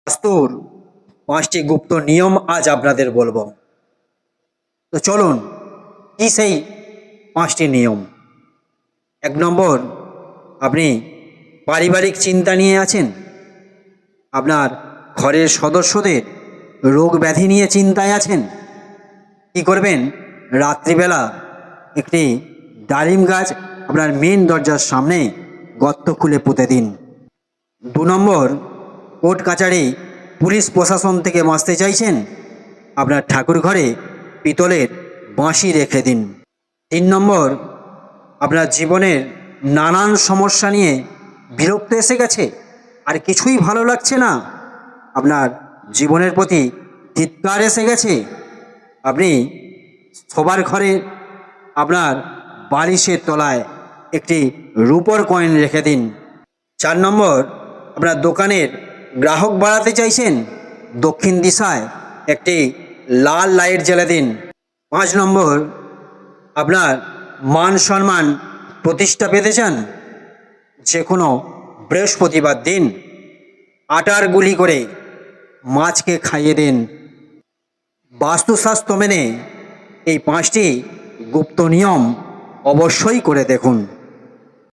বাস্তুর 5টি গুপ্ত নিয়ম আজ আপনাদের বলবো। তো চলুন, কি সেই 5টি নিয়ম। 1 নম্বর, আপনি পারিবারিক চিন্তা নিয়ে আছেন, আপনার ঘরের সদস্যদের রোগ ব্যাধি নিয়ে চিন্তায় আছেন, কি করবেন? রাত্রিবেলা একটি ডালিম গাছ আপনার মেন দরজার সামনে গর্ত খুলে পুঁতে দিন। 2 নম্বর, কোর্ট কাচারি পুলিশ প্রশাসন থেকে বাঁচতে চাইছেন, আপনার ঠাকুর ঘরে পিতলের বাঁশি রেখে দিন। 3 নম্বর, আপনার জীবনের নানান সমস্যা নিয়ে বিরক্ত এসে গেছে, আর কিছুই ভালো লাগছে না, আপনার জীবনের প্রতি ধিক্কার এসে গেছে, আপনি শোবার ঘরে আপনার বালিশের তলায় একটি রূপোর কয়েন রেখে দিন। 4 নম্বর, আপনার দোকানের গ্রাহক বাড়াতে চাইছেন, দক্ষিণ দিশায় একটি লাল লাইট জ্বেলে দিন। 5 নম্বর, আপনার মান সম্মান প্রতিষ্ঠা পেতে চান, যে কোনো বৃহস্পতিবার দিন আটার গুলি করে মাছকে খাইয়ে দিন। বাস্তুশাস্ত্র মেনে এই 5টি গুপ্ত নিয়ম অবশ্যই করে দেখুন।